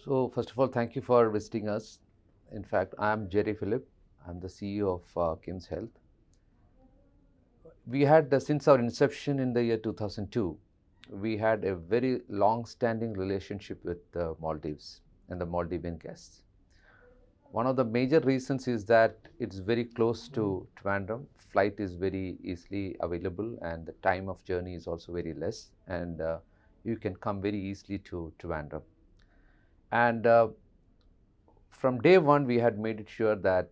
So first of all, thank you for visiting us. In fact, I'm Jerry Phillip. I'm the CEO of KIMS Health. We had, since our inception in the year 2002, we had a very long-standing relationship with the Maldives and the Maldivian guests. One of the major reasons is that it's very close to Trivandrum. Flight is very easily available, and the time of journey is also very less, and you can come very easily to Trivandrum. And from day one, we had made it sure that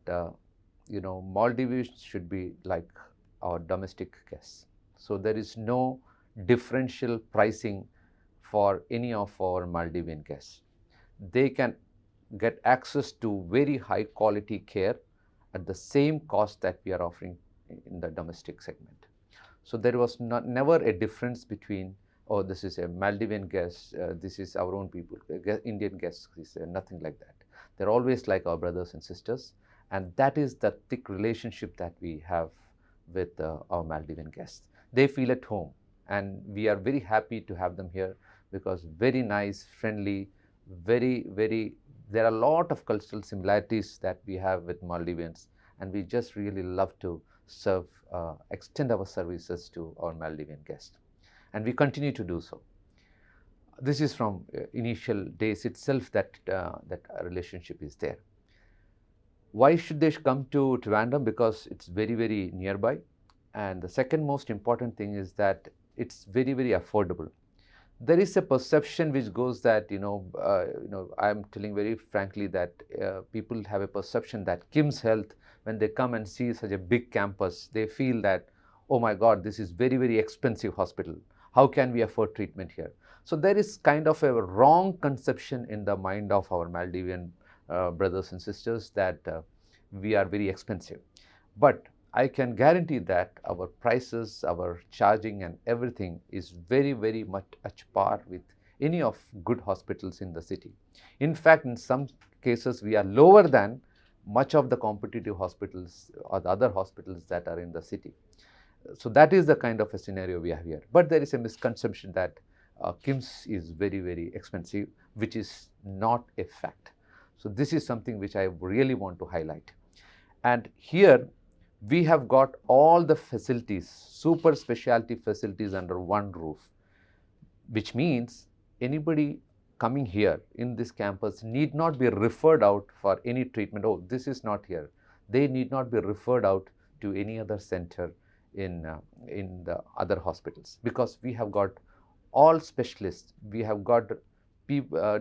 Maldives should be like our domestic guests. So there is no differential pricing for any of our Maldivian guests. They can get access to very high quality care at the same cost that we are offering in the domestic segment. So there was never a difference between, oh, this is a Maldivian guest, this is our own people, Indian guests, nothing like that. They're always like our brothers and sisters, and that is the thick relationship that we have with our Maldivian guests. They feel at home, and we are very happy to have them here because very nice, friendly, there are a lot of cultural similarities that we have with Maldivians, and we just really love to extend our services to our Maldivian guests, and we continue to do so. This is from initial days itself that relationship is there. Why should they come to Trivandrum? Because it's very nearby, and the second most important thing is that it's very affordable. There is a perception which goes that I'm telling very frankly that people have a perception that KIMS Health, when they come and see such a big campus, they feel that, oh my God, this is very expensive hospital. How can we afford treatment here? So there is kind of a wrong conception in the mind of our Maldivian brothers and sisters that we are very expensive. But I can guarantee that our prices, our charging and everything is very much at par with any of good hospitals in the city. In fact, in some cases, we are lower than much of the competitive hospitals or the other hospitals that are in the city. So that is the kind of a scenario we have here. But there is a misconception that KIMS is very expensive, which is not a fact. So this is something which I really want to highlight. And here we have got all the facilities, super specialty facilities under one roof, which means anybody coming here in this campus need not be referred out for any treatment. Oh, this is not here. They need not be referred out to any other center in the other hospitals, because we have got all specialists. We have got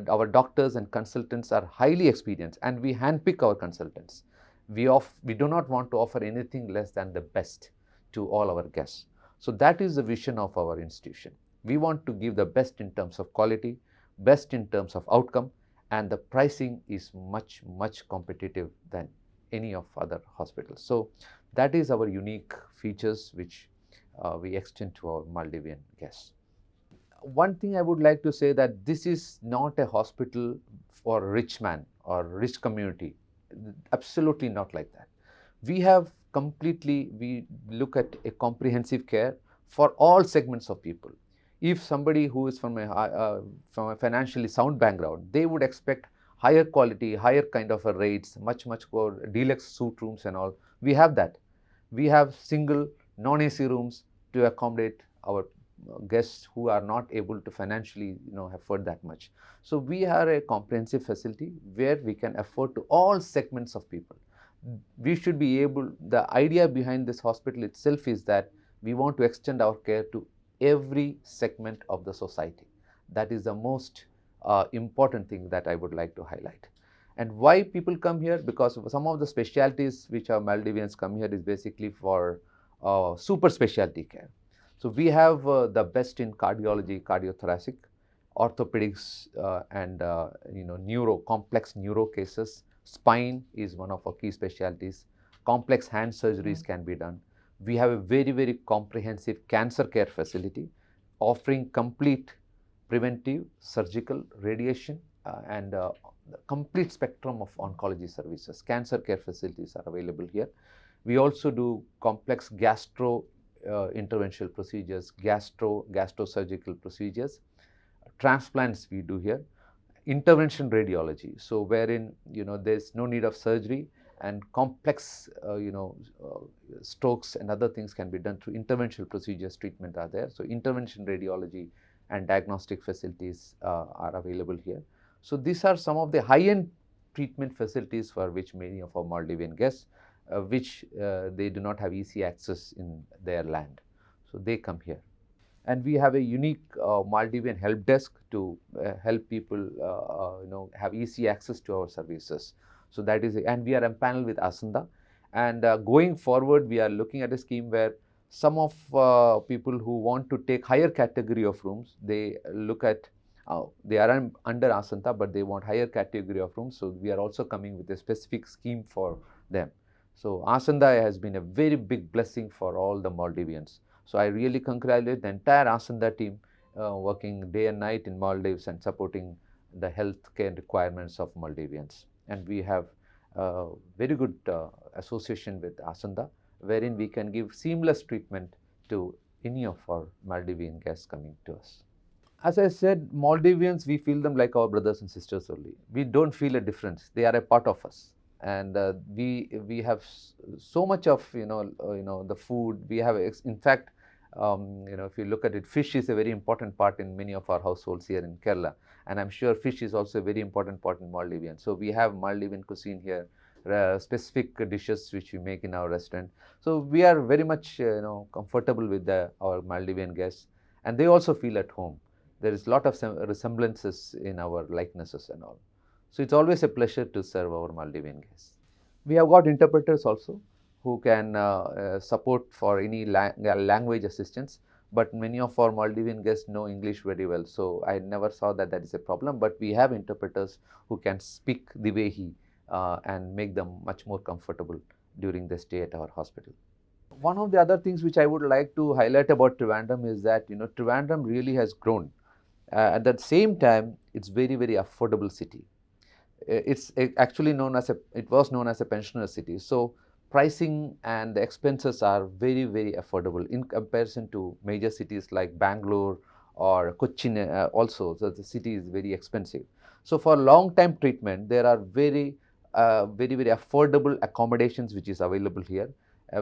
our doctors and consultants are highly experienced, and we handpick our consultants. We do not want to offer anything less than the best to all our guests. So that is the vision of our institution. We want to give the best in terms of quality, best in terms of outcome, and the pricing is much competitive than any of other hospitals. So that is our unique features which we extend to our Maldivian guests. One thing I would like to say that this is not a hospital for rich man or rich community. Absolutely not like that. We look at a comprehensive care for all segments of people. If somebody who is from a financially sound background, they would expect higher quality, higher kind of a rates, much more deluxe suite rooms and all. We have that. We have single non-AC rooms to accommodate our guests who are not able to financially afford that much. So we are a comprehensive facility where we can afford to all segments of people. We should be able, the idea behind this hospital itself is that we want to extend our care to every segment of the society. That is the most important thing that I would like to highlight. And why people come here? Because some of the specialties which our Maldivians come here is basically for super specialty care. So we have the best in cardiology, cardiothoracic, orthopedics, and complex neuro cases. Spine is one of our key specialties. Complex hand surgeries can be done. We have a very comprehensive cancer care facility offering complete preventive, surgical, radiation, and complete spectrum of oncology services. Cancer care facilities are available here. We also do complex gastro interventional procedures, gastrosurgical procedures, transplants we do here. intervention radiology, so wherein there's no need of surgery, and complex strokes and other things can be done through interventional procedures. Treatment are there, so intervention radiology and diagnostic facilities are available here. So these are some of the high-end treatment facilities for which many of our Maldivian guests, which they do not have easy access in their land, so they come here. And we have a unique Maldivian help desk to help people have easy access to our services. So that is, and we are empaneled with Asanda. And going forward, we are looking at a scheme where some of people who want to take higher category of rooms, they look at, they are under Asanta, but they want higher category of rooms. So we are also coming with a specific scheme for them. So Asanda has been a very big blessing for all the Maldivians. So I really congratulate the entire Asanda team working day and night in Maldives and supporting the healthcare requirements of Maldivians. And we have very good association with Asanda, wherein we can give seamless treatment to any of our Maldivian guests coming to us. As I said, Maldivians, we feel them like our brothers and sisters only. We don't feel a difference. They are a part of us. And we have so much of the food we have. In fact, if you look at it, fish is a very important part in many of our households here in Kerala, and I'm sure fish is also a very important part in Maldivian. So we have Maldivian cuisine here, specific dishes which we make in our restaurant. So we are very much comfortable with our Maldivian guests, and they also feel at home. There is a lot of resemblances in our likenesses and all. So it's always a pleasure to serve our Maldivian guests. We have got interpreters also who can support for any language assistance, but many of our Maldivian guests know English very well, so I never saw that is a problem. But we have interpreters who can speak the way he and make them much more comfortable during the stay at our hospital. One of the other things which I would like to highlight about Trivandrum is that Trivandrum really has grown. At the same time, it's very, very affordable city. It's actually it was known as a pensioner city. So pricing and the expenses are very, very affordable in comparison to major cities like Bangalore or Cochin also. So the city is very expensive. So for long-time treatment, there are very, very affordable accommodations which is available here,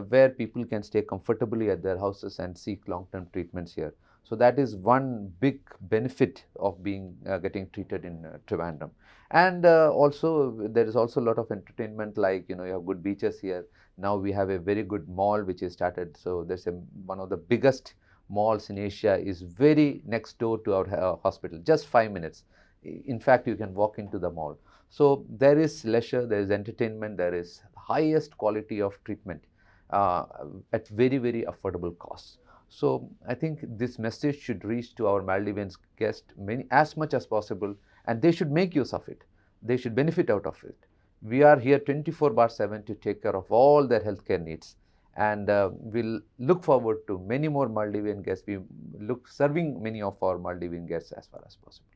where people can stay comfortably at their houses and seek long-term treatments here. So that is one big benefit of getting treated in Trivandrum. And also there is also a lot of entertainment, like you have good beaches here. Now we have a very good mall which is started. So there's one of the biggest malls in Asia is very next door to our hospital, just 5 minutes. In fact, you can walk into the mall. So there is leisure, there is entertainment, there is highest quality of treatment at very, very affordable costs. So I think this message should reach to our Maldivian guests as much as possible, and they should make use of it. They should benefit out of it. We are here 24/7 to take care of all their healthcare needs, and we'll look forward to many more Maldivian guests. We look serving many of our Maldivian guests as far as possible.